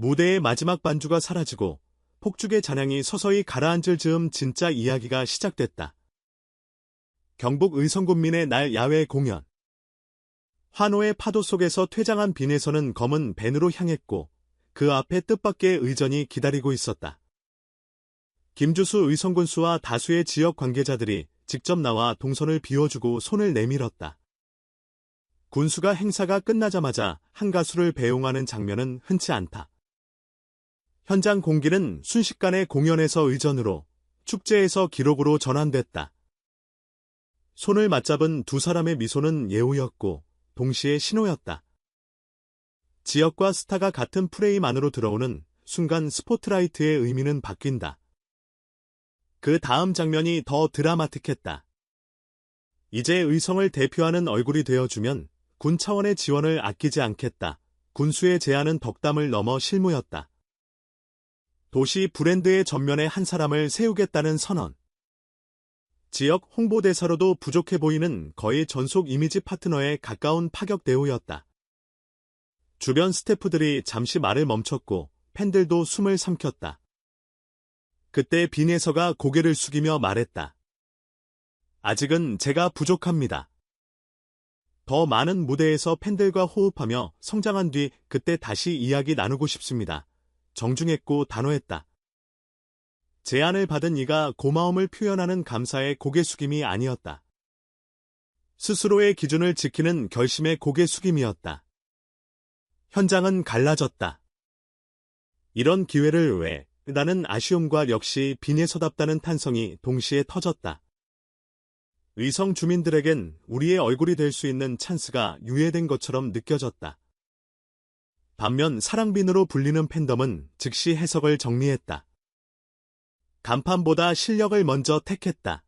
무대의 마지막 반주가 사라지고 폭죽의 잔향이 서서히 가라앉을 즈음 진짜 이야기가 시작됐다. 경북 의성군민의 날 야외 공연. 환호의 파도 속에서 퇴장한 빈에서는 검은 밴으로 향했고 그 앞에 뜻밖의 의전이 기다리고 있었다. 김주수 의성군수와 다수의 지역 관계자들이 직접 나와 동선을 비워주고 손을 내밀었다. 군수가 행사가 끝나자마자 한 가수를 배웅하는 장면은 흔치 않다. 현장 공기는 순식간에 공연에서 의전으로, 축제에서 기록으로 전환됐다. 손을 맞잡은 두 사람의 미소는 예우였고 동시에 신호였다. 지역과 스타가 같은 프레임 안으로 들어오는 순간 스포트라이트의 의미는 바뀐다. 그 다음 장면이 더 드라마틱했다. 이제 의성을 대표하는 얼굴이 되어주면 군 차원의 지원을 아끼지 않겠다. 군수의 제안은 덕담을 넘어 실무였다. 도시 브랜드의 전면에 한 사람을 세우겠다는 선언. 지역 홍보대사로도 부족해 보이는 거의 전속 이미지 파트너에 가까운 파격 대우였다. 주변 스태프들이 잠시 말을 멈췄고 팬들도 숨을 삼켰다. 그때 빈에서가 고개를 숙이며 말했다. 아직은 제가 부족합니다. 더 많은 무대에서 팬들과 호흡하며 성장한 뒤 그때 다시 이야기 나누고 싶습니다. 정중했고 단호했다. 제안을 받은 이가 고마움을 표현하는 감사의 고개 숙임이 아니었다. 스스로의 기준을 지키는 결심의 고개 숙임이었다. 현장은 갈라졌다. 이런 기회를 왜? 라는 아쉬움과 역시 빈에서답다는 탄성이 동시에 터졌다. 의성 주민들에겐 우리의 얼굴이 될 수 있는 찬스가 유예된 것처럼 느껴졌다. 반면 사랑빈으로 불리는 팬덤은 즉시 해석을 정리했다. 간판보다 실력을 먼저 택했다.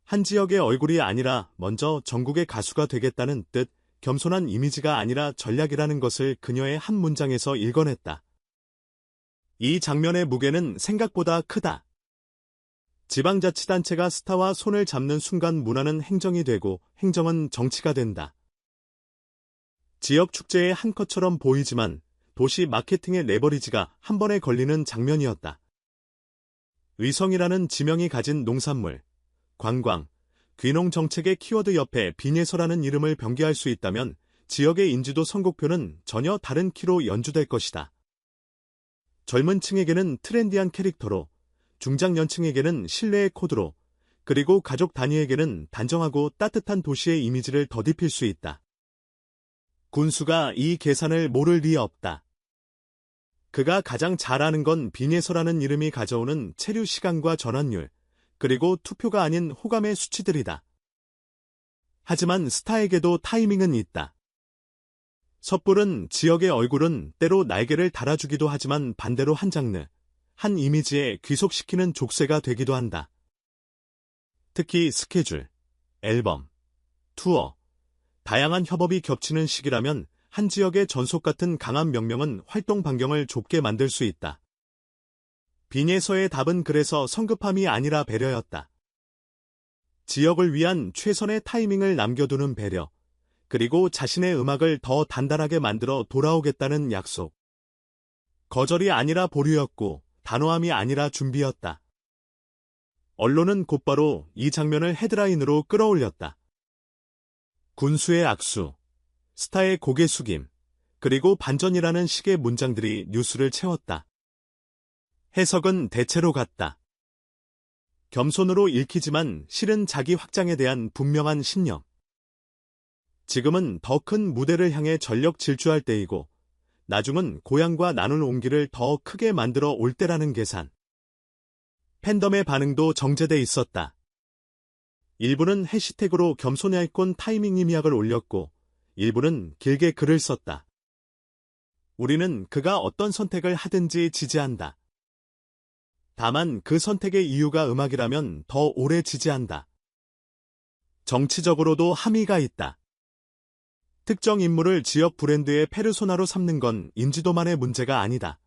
한 지역의 얼굴이 아니라 먼저 전국의 가수가 되겠다는 뜻, 겸손한 이미지가 아니라 전략이라는 것을 그녀의 한 문장에서 읽어냈다. 이 장면의 무게는 생각보다 크다. 지방자치단체가 스타와 손을 잡는 순간 문화는 행정이 되고 행정은 정치가 된다. 지역 축제의 한 컷처럼 보이지만 도시 마케팅의 레버리지가 한 번에 걸리는 장면이었다. 의성이라는 지명이 가진 농산물, 관광, 귀농 정책의 키워드 옆에 빈에서라는 이름을 병기할 수 있다면 지역의 인지도 선곡표는 전혀 다른 키로 연주될 것이다. 젊은 층에게는 트렌디한 캐릭터로, 중장년층에게는 신뢰의 코드로, 그리고 가족 단위에게는 단정하고 따뜻한 도시의 이미지를 덧입힐 수 있다. 군수가 이 계산을 모를 리 없다. 그가 가장 잘 아는 건 빈에서라는 이름이 가져오는 체류 시간과 전환율, 그리고 투표가 아닌 호감의 수치들이다. 하지만 스타에게도 타이밍은 있다. 섣부른 지역의 얼굴은 때로 날개를 달아주기도 하지만 반대로 한 장르, 한 이미지에 귀속시키는 족쇄가 되기도 한다. 특히 스케줄, 앨범, 투어, 다양한 협업이 겹치는 시기라면 한 지역의 전속 같은 강한 명명은 활동 반경을 좁게 만들 수 있다. 빈에서의 답은 그래서 성급함이 아니라 배려였다. 지역을 위한 최선의 타이밍을 남겨두는 배려, 그리고 자신의 음악을 더 단단하게 만들어 돌아오겠다는 약속. 거절이 아니라 보류였고 단호함이 아니라 준비였다. 언론은 곧바로 이 장면을 헤드라인으로 끌어올렸다. 군수의 악수, 스타의 고개 숙임, 그리고 반전이라는 식의 문장들이 뉴스를 채웠다. 해석은 대체로 같다. 겸손으로 읽히지만 실은 자기 확장에 대한 분명한 신념. 지금은 더 큰 무대를 향해 전력 질주할 때이고 나중은 고향과 나눌 온기를 더 크게 만들어 올 때라는 계산. 팬덤의 반응도 정제돼 있었다. 일부는 해시태그로 겸손의 아이콘 타이밍 이미약을 올렸고 일부는 길게 글을 썼다. 우리는 그가 어떤 선택을 하든지 지지한다. 다만 그 선택의 이유가 음악이라면 더 오래 지지한다. 정치적으로도 함의가 있다. 특정 인물을 지역 브랜드의 페르소나로 삼는 건 인지도만의 문제가 아니다.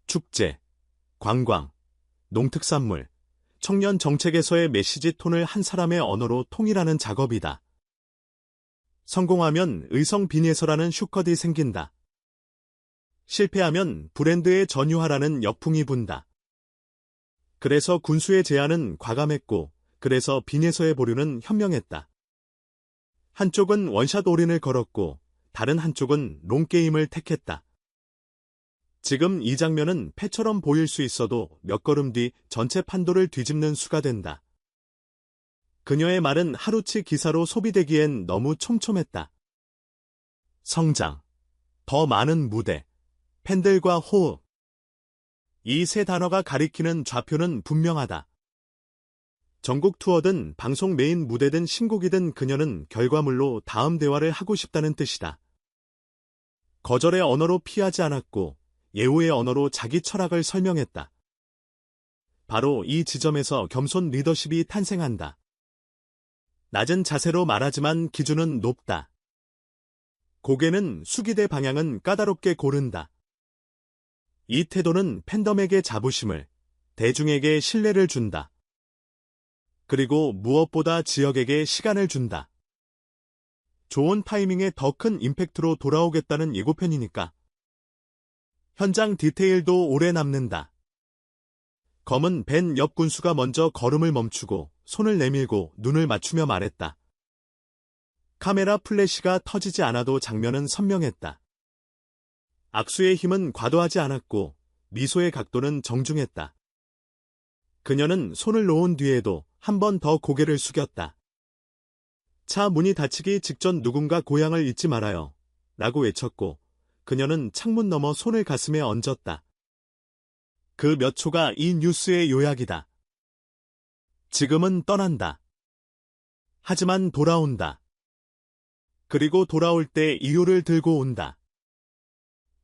축제, 관광, 농특산물, 청년 정책에서의 메시지 톤을 한 사람의 언어로 통일하는 작업이다. 성공하면 의성 빈에서라는 슈컷이 생긴다. 실패하면 브랜드에 전유하라는 역풍이 분다. 그래서 군수의 제안은 과감했고, 그래서 빈예서의 보류는 현명했다. 한쪽은 원샷 올인을 걸었고, 다른 한쪽은 롱게임을 택했다. 지금 이 장면은 패처럼 보일 수 있어도 몇 걸음 뒤 전체 판도를 뒤집는 수가 된다. 그녀의 말은 하루치 기사로 소비되기엔 너무 촘촘했다. 성장, 더 많은 무대, 팬들과 호흡. 이 세 단어가 가리키는 좌표는 분명하다. 전국 투어든 방송 메인 무대든 신곡이든 그녀는 결과물로 다음 대화를 하고 싶다는 뜻이다. 거절의 언어로 피하지 않았고 예우의 언어로 자기 철학을 설명했다. 바로 이 지점에서 겸손 리더십이 탄생한다. 낮은 자세로 말하지만 기준은 높다. 고개는 숙이되 방향은 까다롭게 고른다. 이 태도는 팬덤에게 자부심을, 대중에게 신뢰를 준다. 그리고 무엇보다 지역에게 시간을 준다. 좋은 타이밍에 더 큰 임팩트로 돌아오겠다는 예고편이니까. 현장 디테일도 오래 남는다. 검은 벤 옆 군수가 먼저 걸음을 멈추고 손을 내밀고 눈을 맞추며 말했다. 카메라 플래시가 터지지 않아도 장면은 선명했다. 악수의 힘은 과도하지 않았고 미소의 각도는 정중했다. 그녀는 손을 놓은 뒤에도 한 번 더 고개를 숙였다. 차 문이 닫히기 직전 누군가 고향을 잊지 말아요. 라고 외쳤고 그녀는 창문 너머 손을 가슴에 얹었다. 그 몇 초가 이 뉴스의 요약이다. 지금은 떠난다. 하지만 돌아온다. 그리고 돌아올 때 이유를 들고 온다.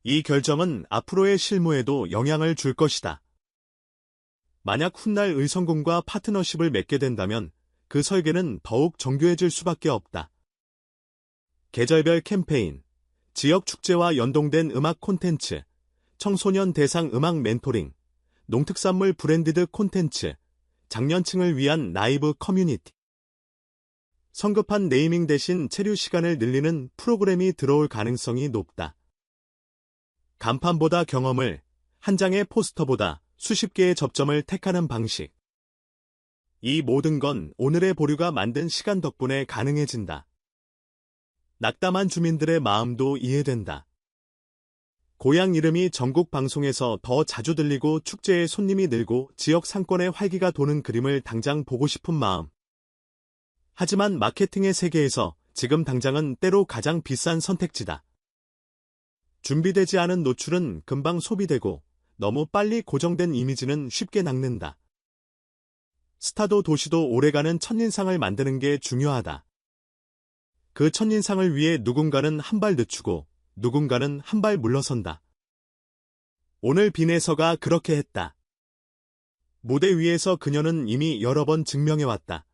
이 결정은 앞으로의 실무에도 영향을 줄 것이다. 만약 훗날 의성군과 파트너십을 맺게 된다면 그 설계는 더욱 정교해질 수밖에 없다. 계절별 캠페인, 지역 축제와 연동된 음악 콘텐츠, 청소년 대상 음악 멘토링, 농특산물 브랜디드 콘텐츠, 장년층을 위한 라이브 커뮤니티. 성급한 네이밍 대신 체류 시간을 늘리는 프로그램이 들어올 가능성이 높다. 간판보다 경험을, 한 장의 포스터보다 수십 개의 접점을 택하는 방식. 이 모든 건 오늘의 보류가 만든 시간 덕분에 가능해진다. 낙담한 주민들의 마음도 이해된다. 고향 이름이 전국 방송에서 더 자주 들리고 축제에 손님이 늘고 지역 상권에 활기가 도는 그림을 당장 보고 싶은 마음. 하지만 마케팅의 세계에서 지금 당장은 때로 가장 비싼 선택지다. 준비되지 않은 노출은 금방 소비되고 너무 빨리 고정된 이미지는 쉽게 낚는다. 스타도 도시도 오래가는 첫인상을 만드는 게 중요하다. 그 첫인상을 위해 누군가는 한 발 늦추고 누군가는 한 발 물러선다. 오늘 빈에서가 그렇게 했다. 무대 위에서 그녀는 이미 여러 번 증명해왔다.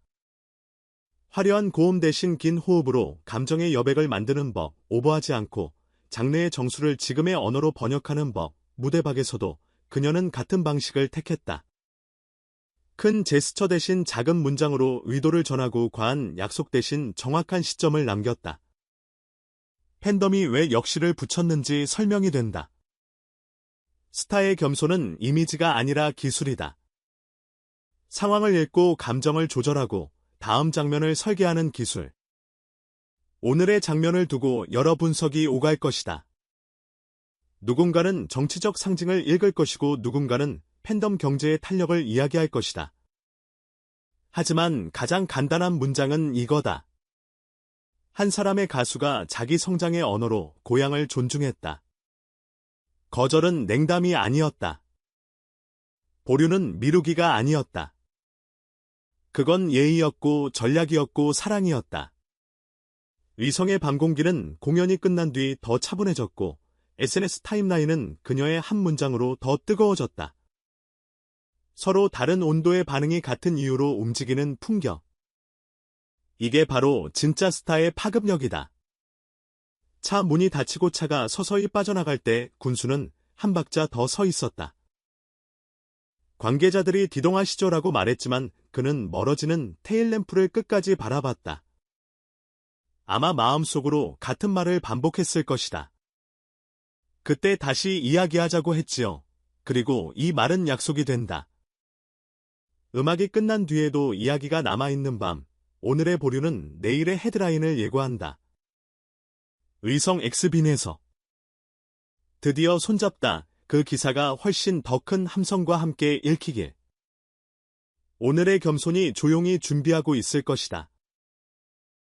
화려한 고음 대신 긴 호흡으로 감정의 여백을 만드는 법, 오버하지 않고 장르의 정수를 지금의 언어로 번역하는 법, 무대박에서도 그녀는 같은 방식을 택했다. 큰 제스처 대신 작은 문장으로 의도를 전하고 과한 약속 대신 정확한 시점을 남겼다. 팬덤이 왜 역시를 붙였는지 설명이 된다. 스타의 겸손은 이미지가 아니라 기술이다. 상황을 읽고 감정을 조절하고 다음 장면을 설계하는 기술. 오늘의 장면을 두고 여러 분석이 오갈 것이다. 누군가는 정치적 상징을 읽을 것이고 누군가는 팬덤 경제의 탄력을 이야기할 것이다. 하지만 가장 간단한 문장은 이거다. 한 사람의 가수가 자기 성장의 언어로 고향을 존중했다. 거절은 냉담이 아니었다. 보류는 미루기가 아니었다. 그건 예의였고 전략이었고 사랑이었다. 위성의 방공기는 공연이 끝난 뒤 더 차분해졌고 SNS 타임라인은 그녀의 한 문장으로 더 뜨거워졌다. 서로 다른 온도의 반응이 같은 이유로 움직이는 풍경. 이게 바로 진짜 스타의 파급력이다. 차 문이 닫히고 차가 서서히 빠져나갈 때 군수는 한 박자 더 서 있었다. 관계자들이 뒤동하시죠라고 말했지만 그는 멀어지는 테일램프를 끝까지 바라봤다. 아마 마음속으로 같은 말을 반복했을 것이다. 그때 다시 이야기하자고 했지요. 그리고 이 말은 약속이 된다. 음악이 끝난 뒤에도 이야기가 남아있는 밤, 오늘의 보류는 내일의 헤드라인을 예고한다. 의성 엑스빈에서 드디어 손잡다. 그 기사가 훨씬 더 큰 함성과 함께 읽히길. 오늘의 겸손이 조용히 준비하고 있을 것이다.